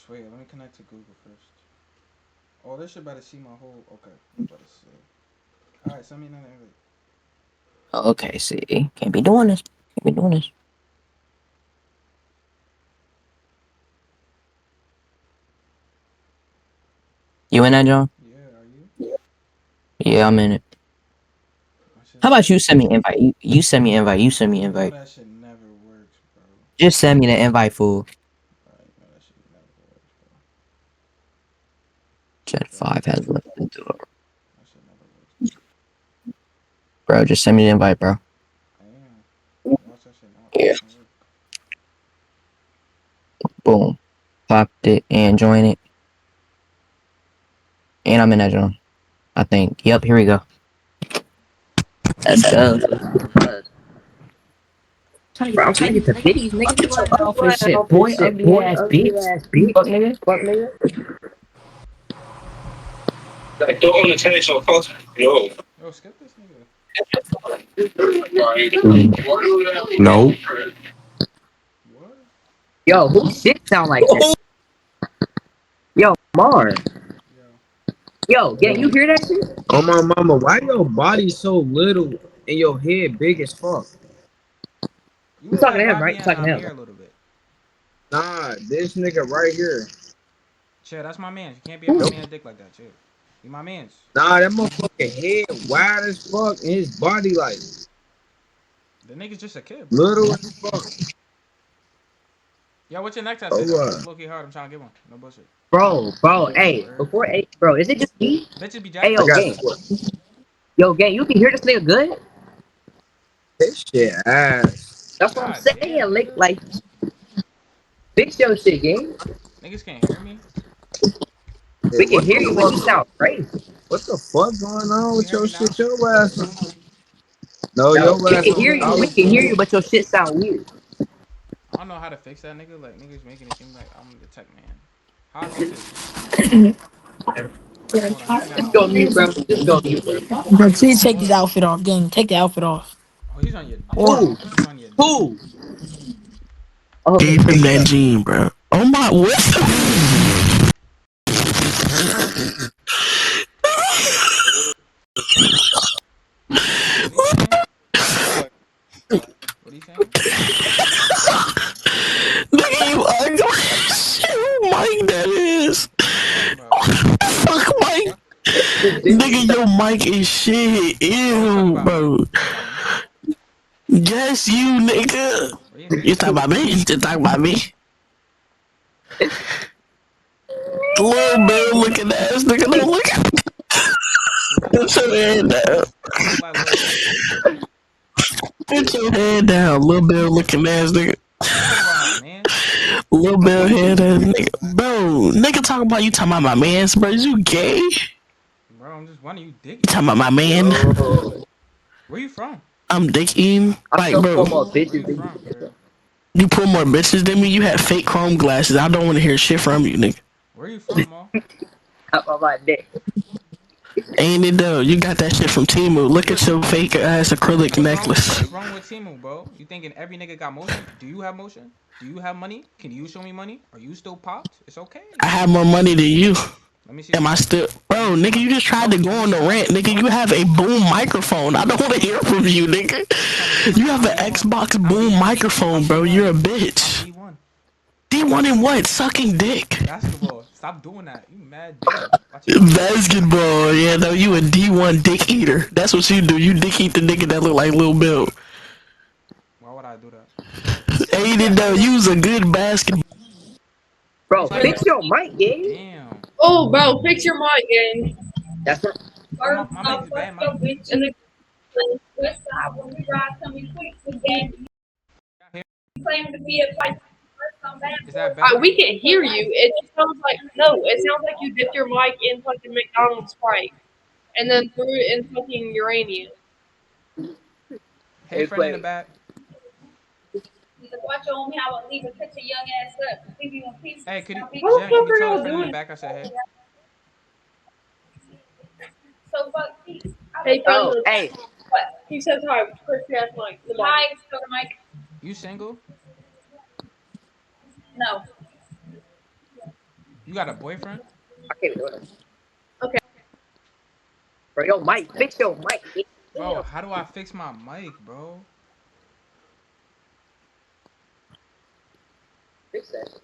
Wait, let me connect to Google first. Oh, this shit about to see my whole. Okay, I'm about to see. All right, send me another invite. Okay, see, can't be doing this. Can't be doing this. You in that, John? Yeah, are you? Yeah, I'm in it. My shit How about never you send me works. invite? You send me invite. You send me You know invite. that shit never works, bro. Just send me the invite, fool. Alright, you know that shit never works, bro. Jet Bro, 5 has left the door. that shit never works, bro. Bro, just send me the invite, bro. Damn. Watch that shit not Yeah. fucking work. Boom. Popped it and join it. And I'm in that, John. I think. Yep, here we go. Let's go. Bro, I'm trying to get the biddies, nigga. Get your outfit shit, boy. Ugly ass bitch. Fuck, nigga. Like, don't understand so close. Yo. Yo, skip this nigga. No. What? Yo, who shit sound like that? Yo, Mar. Yo. Yo, can you hear that shit? Oh my mama, why your body so little and your head big as fuck? You You look talking like to him, right? Bobby You and talking to Amir him. a little bit. Nah, this nigga right here. Chill, that's my man. You can't be on my Nope. man's dick like that, chill. He my man's. Nah, that motherfucking head wide as fuck and his body like The nigga's just a kid, bro. little as fuck. Yo, what's your necktie Oh say though? what? It's low key hard. I'm trying to get one. No bullshit. Bro, hey, Word. before, hey, bro, is it just me? Bitches be Hey, jacking. I yo, got gang. Yo, gang, you can hear this nigga good? this shit ass. That's what I'm God saying. damn, nigga. Like, fix your shit, gang. Niggas can't hear me. Hey, We can hear you, but you sound crazy. what the fuck going on Can you with hear your me now? shit? Your ass. No, No, your we ass can on hear you. We dollar can hear two. you, but your shit sound weird. I don't know how to fix that, nigga. Like niggas making it seem like I'm the tech man. How I fix it? Hold on, he ain't got Just no go mic. mute, bro. Just go mute, bro. Bro, Mute please on take this what? outfit off, gang. Take the outfit off. Oh, he's on your dick. Or Who? He's on your dick. Who? Oh, Gave him fix that up. gene, bro. Oh my, what the? What are you saying? What are you saying? Nigga, you ugly. Shit, Mike, that is. What are you talking about? Fuck, Mike. Nigga, your mic is shit. Oh, you talking Ew, about me? bro. You talking about me? Yes, you, nigga. What are you You saying? talking about me? You talking about me? Little bit looking ass nigga, don't look at me. Who look like Put Lil your Bill? head down. Who look like Lil Bill? Put your head down, little bit looking ass nigga. You talking about my man's? Little bit head ass nigga. Bro, nigga talking about you talking about my mans, bro. Is you gay? You Bro, I'm just wondering, you dick talking eating? about my man? Yo, Where you from? I'm dick eating. I Like, still bro, pull more Where bitches you than you. from, bro? you pull more bitches than me. You had fake chrome glasses. I don't want to hear shit from you, nigga. Where you from, Mo? Up on my dick. Ain't it though? You got that shit from Timu. Look at your fake ass acrylic What's wrong? necklace. What's wrong with Timu, bro? You thinking every nigga got motion? Do you have motion? Do you have money? Can you show me money? Are you still popped? It's I okay. have more money than you. Let me see Am some I money. still, Let me bro? see some Nigga, you money. just tried to No, go let me on see the some rant. money. Nigga, you have a boom microphone. I don't want to hear from you, nigga. You trying to get You money? have I'm an D1. Xbox I'm boom D1. microphone, I'm bro. You're D1. a I'm bitch. D1. D1 in what? Sucking dick. Basketball. Stop doing that. You mad dicky. Watch your mouth. Basketball, yeah, though you a D1 dick eater. That's what you do. You dick eat the nigga that look like Lil Bill. Why would I do that? Ain't it though? You was a good basketball. What are you Bro, talking fix about? your mic, gang. Damn. Oh, bro, fix your mic, gang. That's what. Bro, First my mic off, is fuck bad, your Mike. bitch in the west side when we ride coming quick to game. You claim to be a fight first on bad Is boy. that better? We can hear you. It just sounds like no. It sounds like you dipped your mic in fucking McDonald's Sprite and then threw it in fucking uranium. Hey, Hey, friend in the play. back. He's like, watch your homie, I will leave and cut your young ass up. Leave you in pieces. Hey, could you, Now, bitch, Jen? Can you tell the y'all friend in the doing? back I said hey? So fuck peace. Hey, Oh, fellas. hey, What? He says hi. Chris ass Mike. Hi, Mike. You single? No. You got a boyfriend? I can't even do it. Okay. Bro, yo, Mike, fix your mic. Bro, how do I fix my mic, bro? Fix that.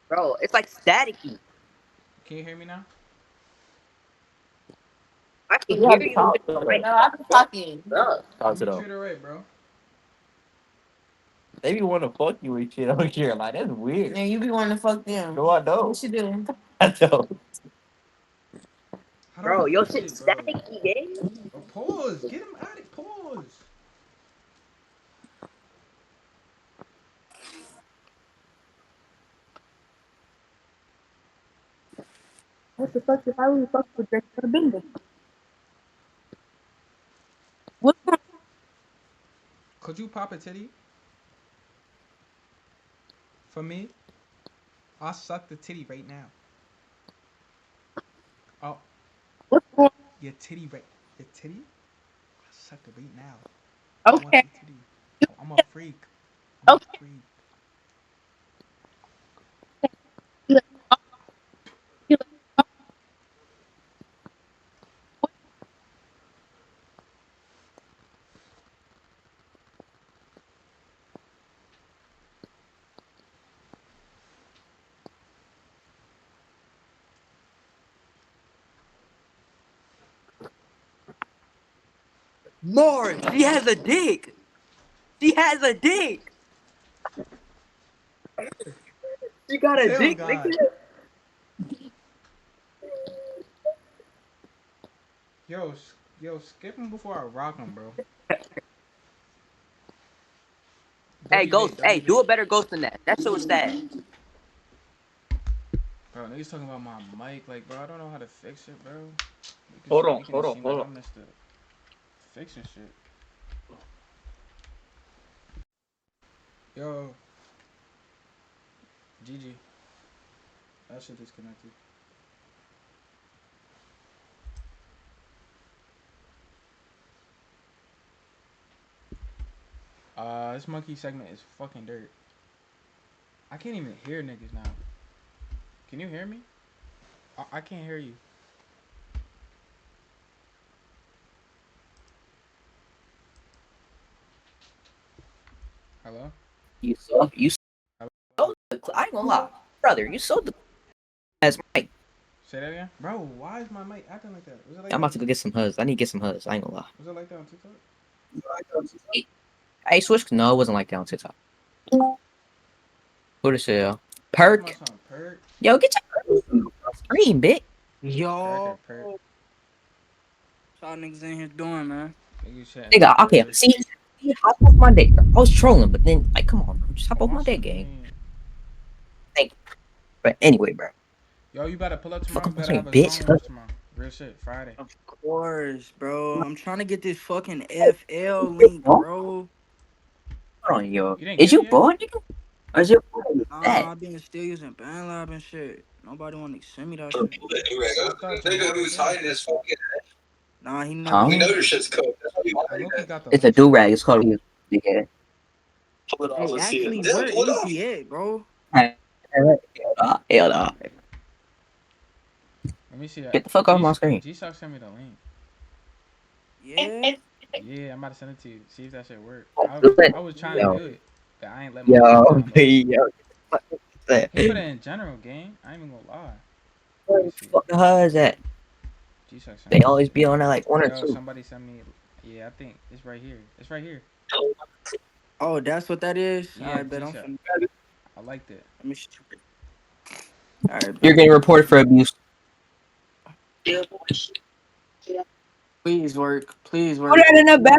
Bro, it's like staticky. Can you hear me now? I can hear you. No, I'm talking. Talk to You them. treat her right, bro. They be want to fuck you and shit. I don't care. Like that's weird. And you be wanting to fuck them. No, I don't. What you do? I don't. How do Bro, I your fix shit's it, bro? staticky, gang. Oh, pause. Get him out of pause. What the fuck if I really fuck with Drake for the bingo? What? Could you pop a titty for me? I'll suck the titty right now. Oh, What's going your titty right. Your titty? I'll suck it right now. on? I want Okay. your titty. Oh, I'm a freak. I'm a Okay. freak. You like, you like, More, she has a dick. She has a dick. She got a Hell dick, God. nigga. Yo, skip him before I rock him, bro. Hey, Dirty Ghost. bait, dirty Hey, do bait. a better Ghost than that. That shit was sad. Bro, niggas talking about my mic. Like, bro, I don't know how to fix it, bro. Hold on, Making hold it on, seem hold like on. I missed it. Fixing shit. Yo. GG. That shit disconnected. This monkey segment is fucking dirt. I can't even hear niggas now. Can you hear me? I can't hear you. Hello? You so Hello? I ain't gonna lie, brother. You so the as Mike. Say that again? Bro, why is my mic acting like that? Was it like I'm that about on to go get some huzz. I need to get some huzz. I ain't gonna lie. Was it like that on TikTok? Hey, switch. No, it wasn't like that on TikTok. Who the hell? Talking Perk. about some perk. Yo, get your screen, bitch. Cracker Yo, perk. y'all niggas in here doing, man? Niggas chatting Nigga, up okay. there. See, hop off my dick, bro. I was trolling, but then, like, come on, bro. Just hop Oh, off my my dick, gang. screen. Thank you. But anyway, bro. Yo, you better pull up Fuck tomorrow. off We my gotta screen, have a bitch. song roast tomorrow. Real shit, Friday. Of course, bro. I'm trying to get this fucking FL link, Hold bro. on, yo. You didn't Is get it you yet? bored, nigga? Or is it that? Nah, I've been still using BandLab and shit. Nobody want to send me that shit. I thought tomorrow did. Nah, he never Huh? sent me. I low-key got the It's a link do-rag. somewhere. It's called a dickhead. Hey, actually, where is he at, bro? Hell no. Let me see that. Get the fuck off my screen. G-Shock sent me the link. Yeah. Yeah, I'm about to send it to you. See if that shit work. I was trying to Yo, do it, but I ain't let my phone yo, download. yo. He put it in general, gang. I ain't even gonna lie. Let Where me the see. fuck the hell is that? G-Shock sent They me that always shit. be on there like one or Yo, two. somebody sent me. Yeah, I think it's right here. It's right here. Oh, that's what that is? Yeah, I bet I'm G-Shock. finna. I liked it. Let me. Alright, You're bet. getting reported for abuse. Please work. Please Put work. that in the bag.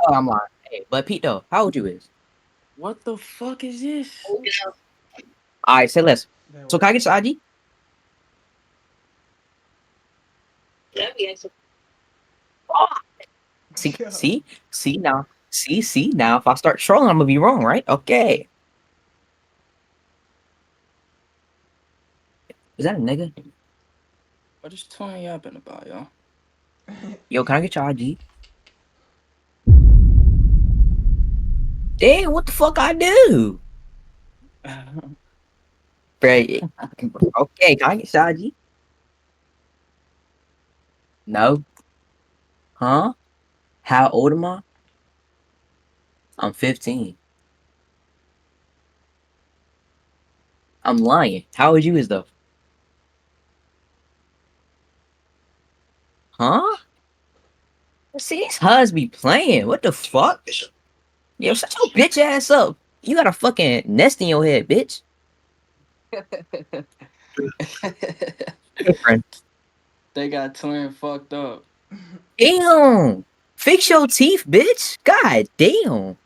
Oh, I'm lying. Hey, but Pete though, how old you is? What the fuck is this? All right, say less. That So work. can I get your IG? See, Yo. see, see now, see now. If I start trolling, I'm gonna be wrong, right? Okay. Is that a nigga? What is Tony yapping about, y'all? Yo, can I get your IG? Damn, what the fuck I do? Bro, okay, can I get Shaji? No. Huh? How old am I? I'm 15. I'm lying. How old you is though? Huh? See, these huds be playing. What the fuck? Yo, shut your bitch ass up. You got a fucking nest in your head, bitch. Friend. They got twin fucked up. Damn. Fix your teeth, bitch. God damn.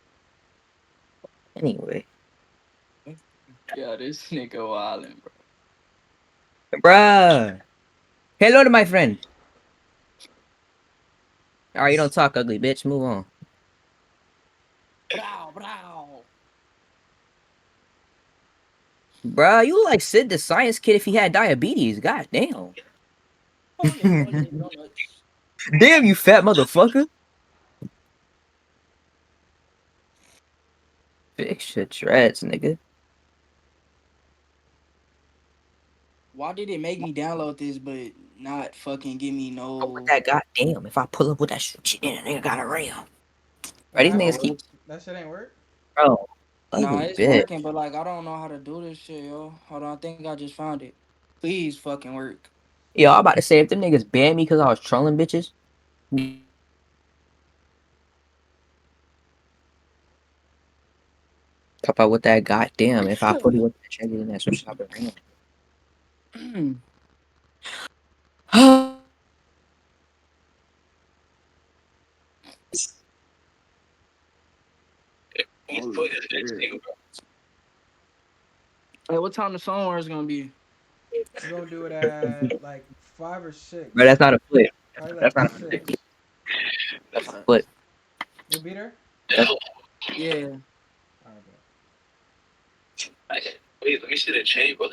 Anyway, Yeah, this nigga wildin', bro. bruh. Hello to my friend. Alright, you don't talk ugly, bitch. Move on. Brow, brow. Bruh, you look like Sid the Science Kid if he had diabetes. God damn. Damn, you fat motherfucker. Fix your dreads, nigga. Why did it make me download this but not fucking give me Oh, with no? that goddamn. If I pull up with that shit in, a nigga got a ram. What Bro, these happened? niggas keep. That shit ain't work? Bro, Nah, ugly it's bitch. working, but like I don't know how to do this shit, yo. Hold on, I think I just found it. Please fucking work. Yo, I'm about to say if them niggas banned me because I was trolling bitches. Pop out with that goddamn. If I put it with that check in that some shop around. Holy shit. Hey, what time the song is gonna be? We're gonna do it at like 5 or 6. Bro, that's not a flip. Probably That's like not a flip. 6. That's a flip. You'll be there? That's Yeah. Alright, bet. Wait, let me see the chain, bro.